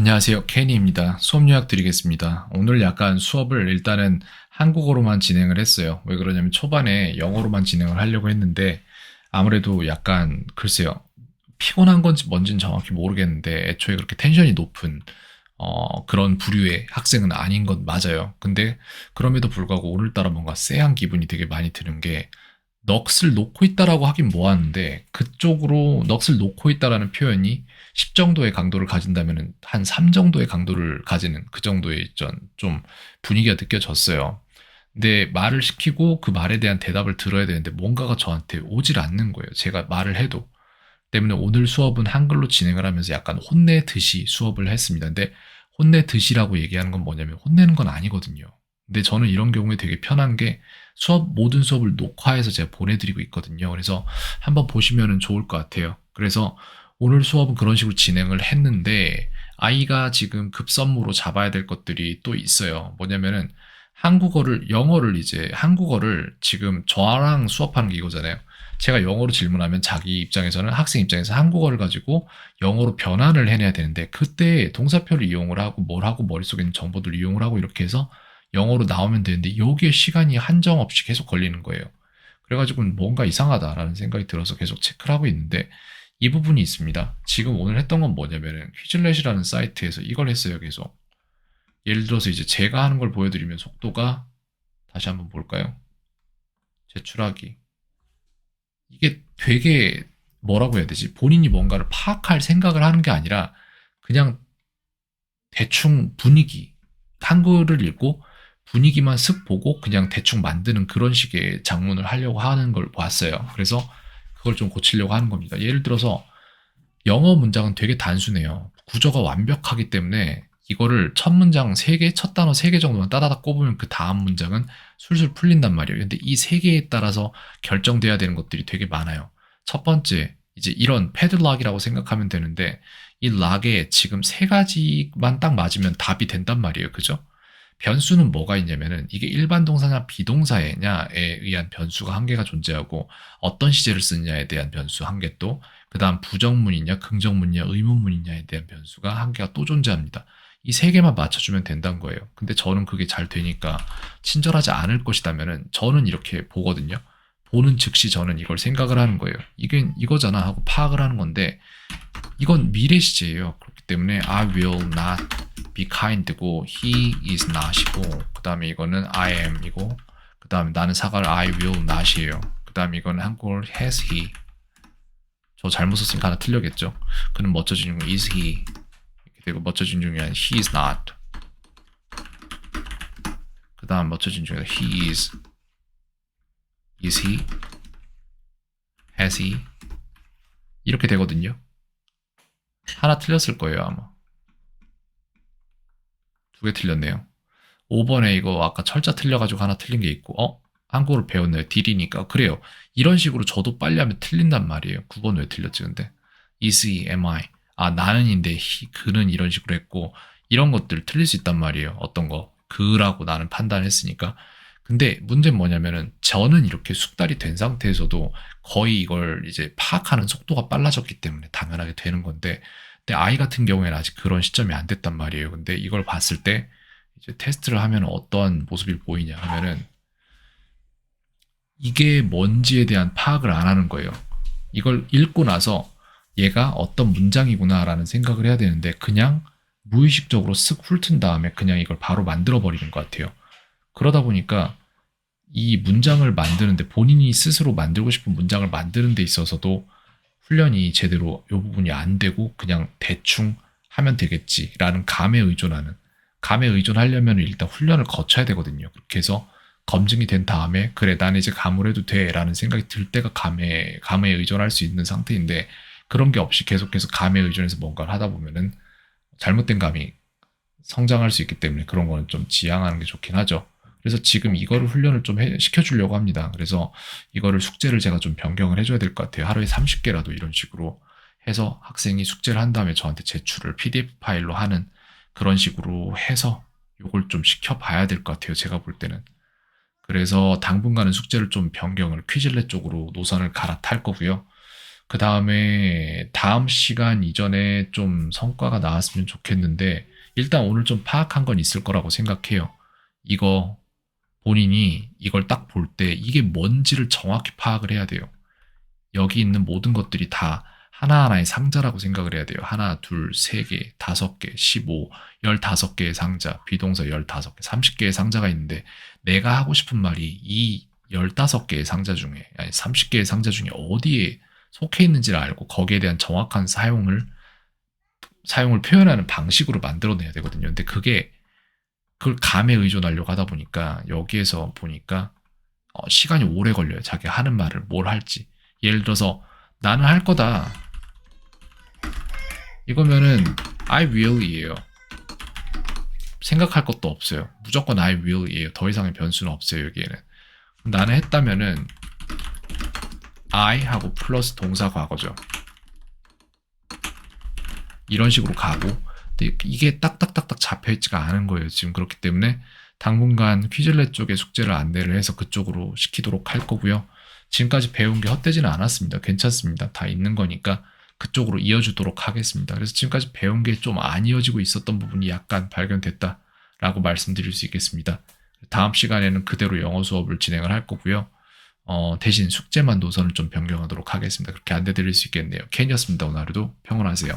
안녕하세요. 케니입니다. 수업 요약 드리겠습니다. 오늘 약간 수업을 일단은 한국어로만 진행을 했어요. 왜 그러냐면 초반에 영어로만 진행을 하려고 했는데 아무래도 약간 글쎄요. 피곤한 건지 뭔지는 정확히 모르겠는데 애초에 그렇게 텐션이 높은 그런 부류의 학생은 아닌 건 맞아요. 근데 그럼에도 불구하고 오늘따라 뭔가 쎄한 기분이 되게 많이 드는 게 넋을 놓고 있다라고 하긴 뭐하는데 그쪽으로 넋을 놓고 있다라는 표현이 10 정도의 강도를 가진다면 한 3 정도의 강도를 가지는 그 정도의 좀 분위기가 느껴졌어요. 근데 말을 시키고 그 말에 대한 대답을 들어야 되는데 뭔가가 저한테 오질 않는 거예요. 제가 말을 해도. 때문에 오늘 수업은 한글로 진행을 하면서 약간 혼내듯이 수업을 했습니다. 근데 혼내듯이라고 얘기하는 건 뭐냐면 혼내는 건 아니거든요. 근데 저는 이런 경우에 되게 편한 게 모든 수업을 녹화해서 제가 보내드리고 있거든요. 그래서 한번 보시면 좋을 것 같아요. 그래서 오늘 수업은 그런 식으로 진행을 했는데 아이가 지금 급선무로 잡아야 될 것들이 또 있어요. 뭐냐면은 한국어를 지금 저랑 수업하는 게 이거잖아요. 제가 영어로 질문하면 자기 입장에서는 학생 입장에서 한국어를 가지고 영어로 변환을 해내야 되는데 그때 동사표를 이용을 하고 뭘 하고 머릿속에 있는 정보들을 이용을 하고 이렇게 해서 영어로 나오면 되는데 여기에 시간이 한정없이 계속 걸리는 거예요. 그래가지고 뭔가 이상하다라는 생각이 들어서 계속 체크를 하고 있는데 이 부분이 있습니다. 지금 오늘 했던 건 뭐냐면은 퀴즐렛이라는 사이트에서 이걸 했어요. 계속. 예를 들어서 이제 제가 하는 걸 보여드리면 속도가 다시 한번 볼까요? 제출하기. 이게 되게 뭐라고 해야 되지? 본인이 뭔가를 파악할 생각을 하는 게 아니라 그냥 대충 분위기, 한글을 읽고 분위기만 슥 보고 그냥 대충 만드는 그런 식의 작문을 하려고 하는 걸 봤어요. 그래서 그걸 좀 고치려고 하는 겁니다. 예를 들어서 영어 문장은 되게 단순해요. 구조가 완벽하기 때문에 이거를 첫 문장 3개, 첫 단어 3개 정도만 따다닥 꼽으면 그 다음 문장은 술술 풀린단 말이에요. 근데 이 3개에 따라서 결정돼야 되는 것들이 되게 많아요. 첫 번째, 이제 이런 패드락이라고 생각하면 되는데 이 락에 지금 3가지만 딱 맞으면 답이 된단 말이에요. 그죠? 변수는 뭐가 있냐면은 이게 일반 동사냐 비동사냐에 의한 변수가 한 개가 존재하고 어떤 시제를 쓰느냐에 대한 변수 한 개 또 그다음 부정문이냐 긍정문이냐 의문문이냐에 대한 변수가 한 개가 또 존재합니다. 이 세 개만 맞춰주면 된다는 거예요. 근데 저는 그게 잘 되니까 친절하지 않을 것이다면은 저는 이렇게 보거든요. 보는 즉시 저는 이걸 생각을 하는 거예요. 이게 이거잖아 하고 파악을 하는 건데 이건 미래 시제예요. 그렇기 때문에 I will not be kind고 he is not이고 그 다음에 이거는 I am이고 그 다음에 나는 사과를 I will not이에요. 그 다음에 이거는 한국어로 has he. 저 잘못 썼으니까 하나 틀렸겠죠. 그는 멋져진 중에 is he 이렇게 되고 멋져진 중에 he is not. 그 다음 멋져진 중에 he is he, has he 이렇게 되거든요. 하나 틀렸을 거예요 아마. 2개 틀렸네요. 5번에 이거 아까 철자 틀려가지고 하나 틀린 게 있고, 한국어를 배웠네요. 딜이니까. 그래요. 이런 식으로 저도 빨리 하면 틀린단 말이에요. 9번 왜 틀렸지, 근데? is he, am I. 아, 나는인데, 그는 이런 식으로 했고, 이런 것들 틀릴 수 있단 말이에요. 어떤 거. 그라고 나는 판단했으니까. 근데 문제는 뭐냐면은, 저는 이렇게 숙달이 된 상태에서도 거의 이걸 이제 파악하는 속도가 빨라졌기 때문에 당연하게 되는 건데, 근데 아이 같은 경우에는 아직 그런 시점이 안 됐단 말이에요. 근데 이걸 봤을 때, 이제 테스트를 하면 어떤 모습이 보이냐 하면은 이게 뭔지에 대한 파악을 안 하는 거예요. 이걸 읽고 나서 얘가 어떤 문장이구나라는 생각을 해야 되는데 그냥 무의식적으로 쓱 훑은 다음에 그냥 이걸 바로 만들어 버리는 것 같아요. 그러다 보니까 이 문장을 만드는데 본인이 스스로 만들고 싶은 문장을 만드는 데 있어서도 훈련이 제대로 이 부분이 안 되고 그냥 대충 하면 되겠지라는 감에 의존하려면 일단 훈련을 거쳐야 되거든요. 그렇게 해서 검증이 된 다음에 그래 난 이제 감을 해도 돼라는 생각이 들 때가 감에 의존할 수 있는 상태인데 그런 게 없이 계속해서 감에 의존해서 뭔가를 하다 보면은 잘못된 감이 성장할 수 있기 때문에 그런 거는 좀 지양하는 게 좋긴 하죠. 그래서 지금 이거를 훈련을 좀 시켜주려고 합니다. 그래서 이거를 숙제를 제가 좀 변경을 해줘야 될 것 같아요. 하루에 30개라도 이런 식으로 해서 학생이 숙제를 한 다음에 저한테 제출을 PDF 파일로 하는 그런 식으로 해서 요걸 좀 시켜봐야 될 것 같아요. 제가 볼 때는. 그래서 당분간은 숙제를 좀 변경을 퀴즐렛 쪽으로 노선을 갈아탈 거고요. 그 다음에 다음 시간 이전에 좀 성과가 나왔으면 좋겠는데, 일단 오늘 좀 파악한 건 있을 거라고 생각해요. 이거 본인이 이걸 딱 볼 때 이게 뭔지를 정확히 파악을 해야 돼요. 여기 있는 모든 것들이 다 하나하나의 상자라고 생각을 해야 돼요. 하나, 둘, 세 개, 다섯 개, 15, 15개의 상자, 비동사 15개, 30개의 상자가 있는데 내가 하고 싶은 말이 이 15개의 상자 중에, 아니 30개의 상자 중에 어디에 속해 있는지를 알고 거기에 대한 정확한 사용을 표현하는 방식으로 만들어내야 되거든요. 근데 그걸 감에 의존하려고 하다 보니까 여기에서 보니까 시간이 오래 걸려요. 자기가 하는 말을 뭘 할지. 예를 들어서 나는 할 거다. 이거면은 I will이에요. 생각할 것도 없어요. 무조건 I will이에요. 더 이상의 변수는 없어요. 여기에는. 나는 했다면은 I 하고 플러스 동사 과거죠. 이런 식으로 가고, 근데 이게 딱딱딱딱 잡혀있지가 않은 거예요. 지금 그렇기 때문에 당분간 퀴즐렛 쪽에 숙제를 안내를 해서 그쪽으로 시키도록 할 거고요. 지금까지 배운 게 헛되지는 않았습니다. 괜찮습니다. 다 있는 거니까 그쪽으로 이어주도록 하겠습니다. 그래서 지금까지 배운 게 좀 안 이어지고 있었던 부분이 약간 발견됐다라고 말씀드릴 수 있겠습니다. 다음 시간에는 그대로 영어 수업을 진행을 할 거고요. 대신 숙제만 노선을 좀 변경하도록 하겠습니다. 그렇게 안내드릴 수 있겠네요. 켄이었습니다. 오늘 하루도 평온하세요.